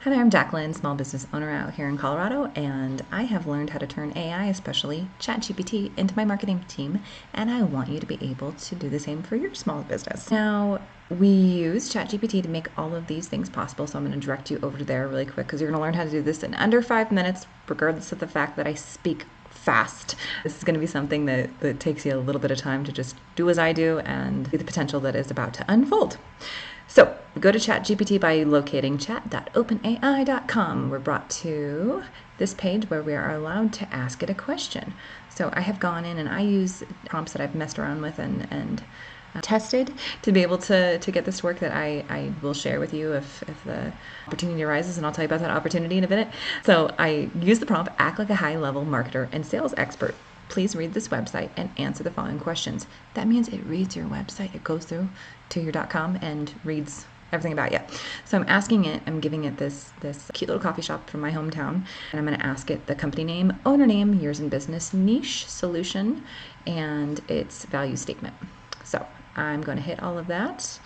Hi there, I'm Jacqueline, small business owner out here in Colorado, and I have learned how to turn AI, especially ChatGPT, into my marketing team, and I want you to be able to do the same for your small business. Now, we use ChatGPT to make all of these things possible, so I'm going to direct you over to there really quick because you're going to learn how to do this in under 5 minutes, regardless of the fact that I speak fast. This is going to be something that takes you a little bit of time to just do as I do and see the potential that is about to unfold. So go to ChatGPT by locating chat.openai.com. We're brought to this page where we are allowed to ask it a question. So I have gone in and I use prompts that I've messed around with and tested to be able to get this to work that I will share with you if the opportunity arises, and I'll tell you about that opportunity in a minute. So I use the prompt, act like a high-level marketer and sales expert. Please read this website and answer the following questions. That means it reads your website. It goes through to your .com and reads everything about you. So I'm giving it this cute little coffee shop from my hometown, and I'm going to ask it the company name, owner name, years in business, niche, solution, and its value statement. So I'm going to hit all of that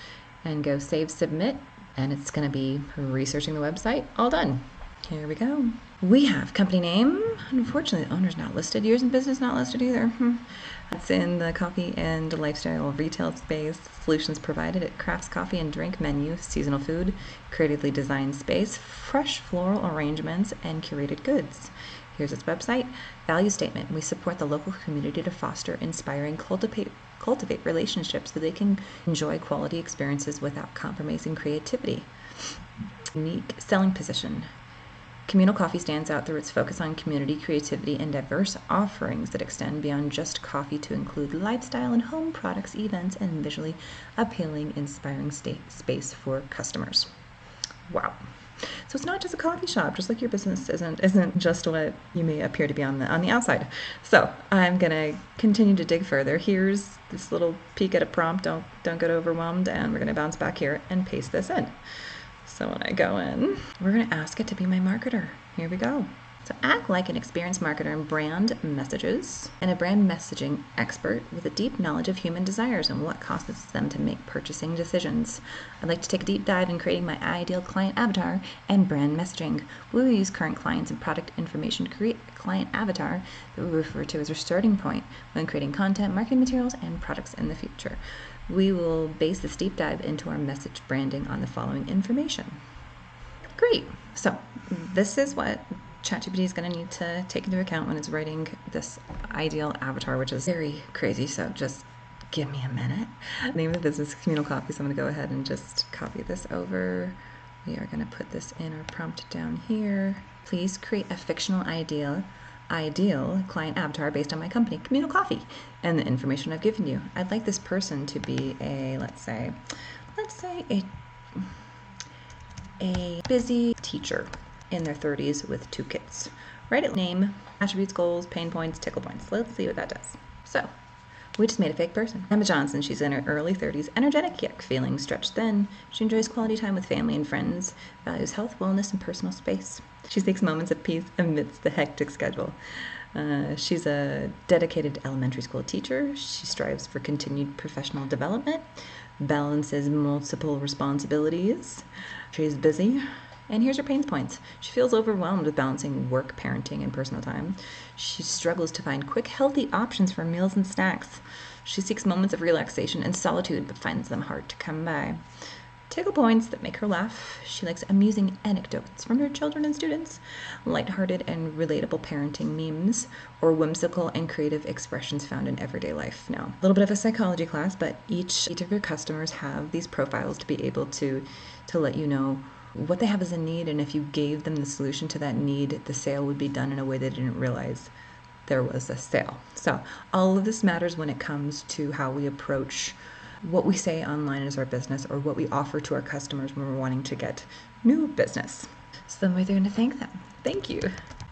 and go save submit, and it's going to be researching the website. All done. Here we go. We have company name. Unfortunately, the owner's not listed. Years in business not listed either. It's in the coffee and lifestyle retail space. Solutions provided at crafts, coffee and drink menu, seasonal food, creatively designed space, fresh floral arrangements, and curated goods. Here's its website. Value statement. We support the local community to foster, inspiring, cultivate relationships so they can enjoy quality experiences without compromising creativity. Unique selling position. Communal Coffee stands out through its focus on community, creativity, and diverse offerings that extend beyond just coffee to include lifestyle and home products, events, and visually appealing, inspiring space for customers. Wow. So it's not just a coffee shop, just like your business isn't just what you may appear to be on the outside. So I'm gonna continue to dig further. Here's this little peek at a prompt. Don't get overwhelmed, and we're gonna bounce back here and paste this in. So when I go in, we're going to ask it to be my marketer. Here we go. So act like an experienced marketer in brand messages and a brand messaging expert with a deep knowledge of human desires and what causes them to make purchasing decisions. I'd like to take a deep dive in creating my ideal client avatar and brand messaging. We will use current clients and product information to create a client avatar that we refer to as our starting point when creating content, marketing materials, and products in the future. We will base this deep dive into our message branding on the following information. Great. So this is what ChatGPT is going to need to take into account when it's writing this ideal avatar, which is very crazy. So just give me a minute. The name of the business is Communal Coffee, so I'm going to go ahead and just copy this over. We are going to put this in our prompt down here. Please create a fictional ideal client avatar based on my company, Communal Coffee, and the information I've given you. I'd like this person to be let's say a busy teacher in their 30s with 2 kids. Write it name, attributes, goals, pain points, tickle points. Let's see what that does. So we just made a fake person. Emma Johnson, she's in her early 30s, energetic yet feeling stretched thin. She enjoys quality time with family and friends, values health, wellness, and personal space. She seeks moments of peace amidst the hectic schedule. She's a dedicated elementary school teacher. She strives for continued professional development, balances multiple responsibilities. She's busy. And here's her pain points. She feels overwhelmed with balancing work, parenting, and personal time. She struggles to find quick, healthy options for meals and snacks. She seeks moments of relaxation and solitude, but finds them hard to come by. Tickle points that make her laugh. She likes amusing anecdotes from her children and students, lighthearted and relatable parenting memes, or whimsical and creative expressions found in everyday life. Now, a little bit of a psychology class, but each of your customers have these profiles to be able to let you know what they have as a need, and if you gave them the solution to that need, the sale would be done in a way they didn't realize there was a sale. So all of this matters when it comes to how we approach what we say online as our business or what we offer to our customers when we're wanting to get new business. So then we're going to thank them. Thank you.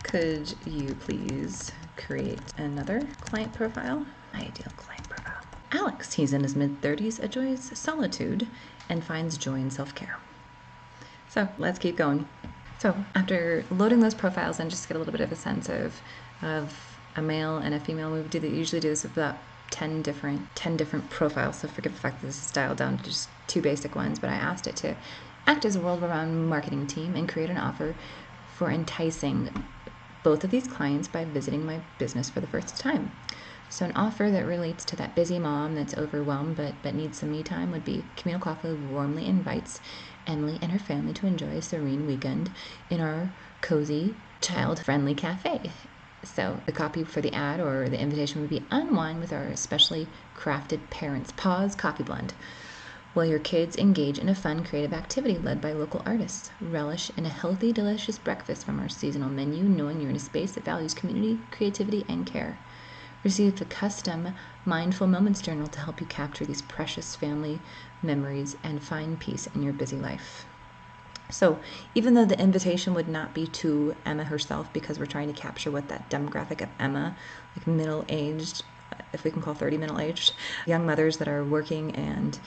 Could you please create another client profile? Ideal client profile. Alex, he's in his mid-30s, enjoys solitude, and finds joy in self-care. So let's keep going. So after loading those profiles and just get a little bit of a sense of a male and a female, we usually do this with about 10 different profiles. So forgive the fact that this is dialed down to just 2 basic ones, but I asked it to act as a world-renowned marketing team and create an offer for enticing both of these clients by visiting my business for the first time. So an offer that relates to that busy mom that's overwhelmed but needs some me time would be Camino Coffee warmly invites Emily and her family to enjoy a serene weekend in our cozy, child-friendly cafe. So the copy for the ad or the invitation would be unwind with our specially crafted Parents Pause Coffee Blend, while your kids engage in a fun, creative activity led by local artists. Relish in a healthy, delicious breakfast from our seasonal menu, knowing you're in a space that values community, creativity, and care. Receive the custom Mindful Moments journal to help you capture these precious family memories and find peace in your busy life. So even though the invitation would not be to Emma herself, because we're trying to capture what that demographic of Emma, like middle-aged, if we can call 30 middle-aged, young mothers that are working and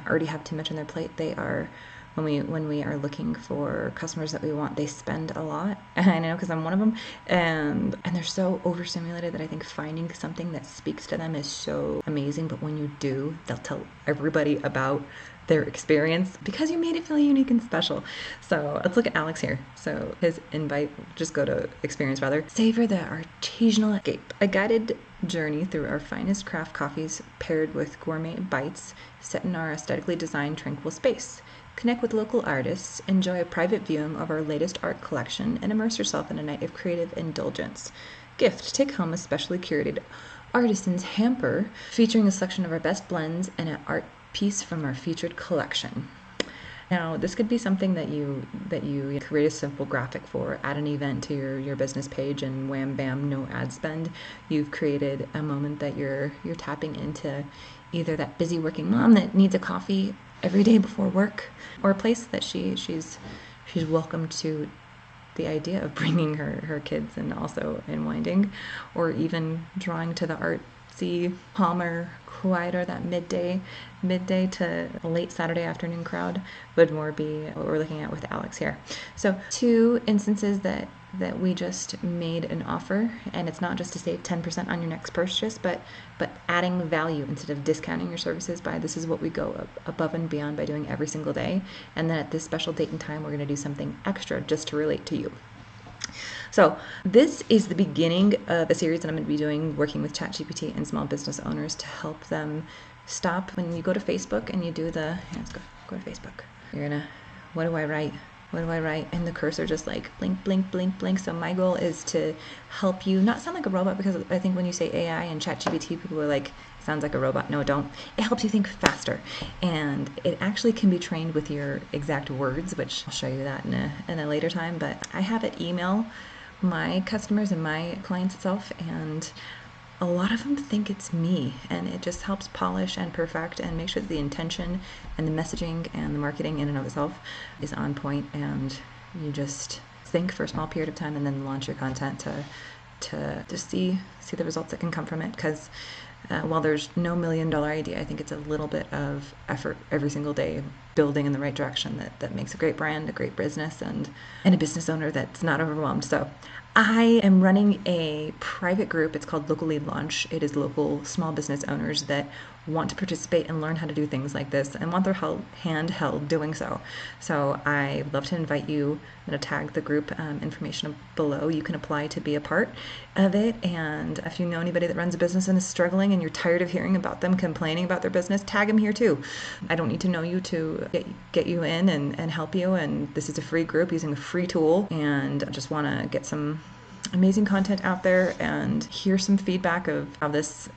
already have too much on their plate, they are, when we are looking for customers that we want, they spend a lot. And I know because I'm one of them, and they're so overstimulated that I think finding something that speaks to them is so amazing. But when you do, they'll tell everybody about their experience because you made it feel unique and special. So let's look at Alex here. So his invite, just go to experience rather. Savor the artisanal escape, a guided journey through our finest craft coffees paired with gourmet bites set in our aesthetically designed tranquil space. Connect with local artists, enjoy a private viewing of our latest art collection, and immerse yourself in a night of creative indulgence. Gift, take home a specially curated artisan's hamper featuring a selection of our best blends and an art piece from our featured collection. Now, this could be something that you create a simple graphic for, add an event to your business page, and wham bam, no ad spend. You've created a moment that you're tapping into either that busy working mom that needs a coffee every day before work, or a place that she's welcome to the idea of bringing her kids and also unwinding, or even drawing to the artsy, calmer, quieter, that midday to late Saturday afternoon crowd would more be what we're looking at with Alex here. So 2 instances that we just made an offer, and it's not just to save 10% on your next purchase, but adding value instead of discounting your services by this is what we go above and beyond by doing every single day. And then at this special date and time, we're going to do something extra just to relate to you. So this is the beginning of a series that I'm going to be doing working with ChatGPT and small business owners to help them stop. When you go to Facebook and you do let's go to Facebook. You're gonna, what do I write? What do I write? And the cursor just like blink, blink, blink, blink. So my goal is to help you not sound like a robot, because I think when you say AI and ChatGPT, people are like, sounds like a robot. No, don't. It helps you think faster. And it actually can be trained with your exact words, which I'll show you that in a later time. But I have it email my customers and my clients itself, and a lot of them think it's me, and it just helps polish and perfect and make sure that the intention and the messaging and the marketing in and of itself is on point, and you just think for a small period of time and then launch your content to just see the results that can come from it. Because while there's no $1 million idea, I think it's a little bit of effort every single day building in the right direction that makes a great brand, a great business, and a business owner that's not overwhelmed. So I am running a private group. It's called Local Lead Launch. It is local small business owners that want to participate and learn how to do things like this and want their hand held doing so. So I would love to invite you. I'm going to tag the group information below. You can apply to be a part of it. And if you know anybody that runs a business and is struggling and you're tired of hearing about them complaining about their business, tag them here too. I don't need to know you to get you in and help you. And this is a free group using a free tool, and I just want to get some amazing content out there and hear some feedback of how this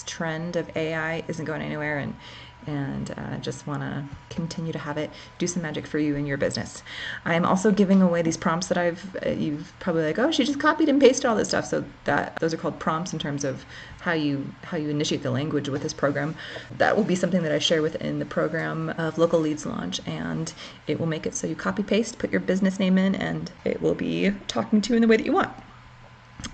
trend of AI isn't going anywhere, and just want to continue to have it do some magic for you in your business. I'm also giving away these prompts that you've probably like, oh, she just copied and pasted all this stuff. So those are called prompts in terms of how you initiate the language with this program. That will be something that I share within the program of Local Leads Launch, and it will make it so you copy paste, put your business name in, and it will be talking to you in the way that you want.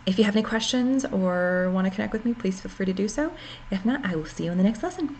If you have any questions or want to connect with me, please feel free to do so. If not, I will see you in the next lesson.